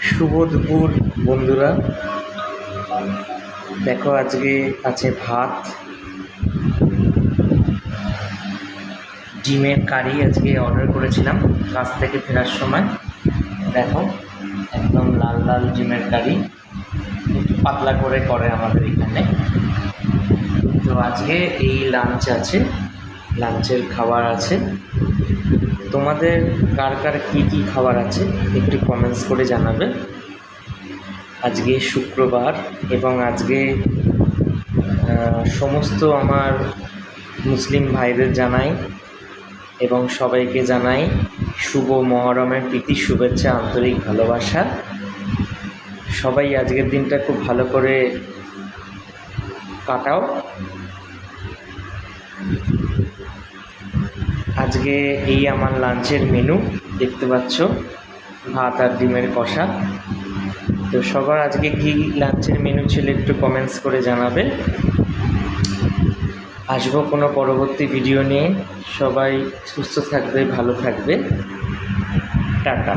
শুভ দুপুর বন্ধুরা। দেখো আজকে আছে ভাত, ডিমের কারি আজকে অর্ডার করেছিলাম কাজ থেকে ফেরার সময়। দেখো একদম লাল লাল ডিমের কারি, একটু পাতলা করে আমাদের এখানে। তো আজকে এই লাঞ্চ আছে, লাঞ্চের খাবার আছে। তোমাদের কার কার কী কী খাবার আছে একটু কমেন্টস করে জানাবে। আজকে শুক্রবার এবং আজকে সমস্ত আমার মুসলিম ভাইদের জানাই এবং সবাইকে জানাই শুভ মহরমের প্রীতি শুভেচ্ছা, আন্তরিক ভালোবাসা। সবাই আজকের দিনটা খুব ভালো করে কাটাও। আজকে এই আমার লাঞ্চের মেনু দেখতে পাচ্ছ, ভাত আর ডিমের কষা। তো সবার আজকে কী লাঞ্চের মেনু ছিল একটু কমেন্টস করে জানাবে। আসবো কোনো পরবর্তী ভিডিও নিয়ে। সবাই সুস্থ থাকবে, ভালো থাকবে। টাটা।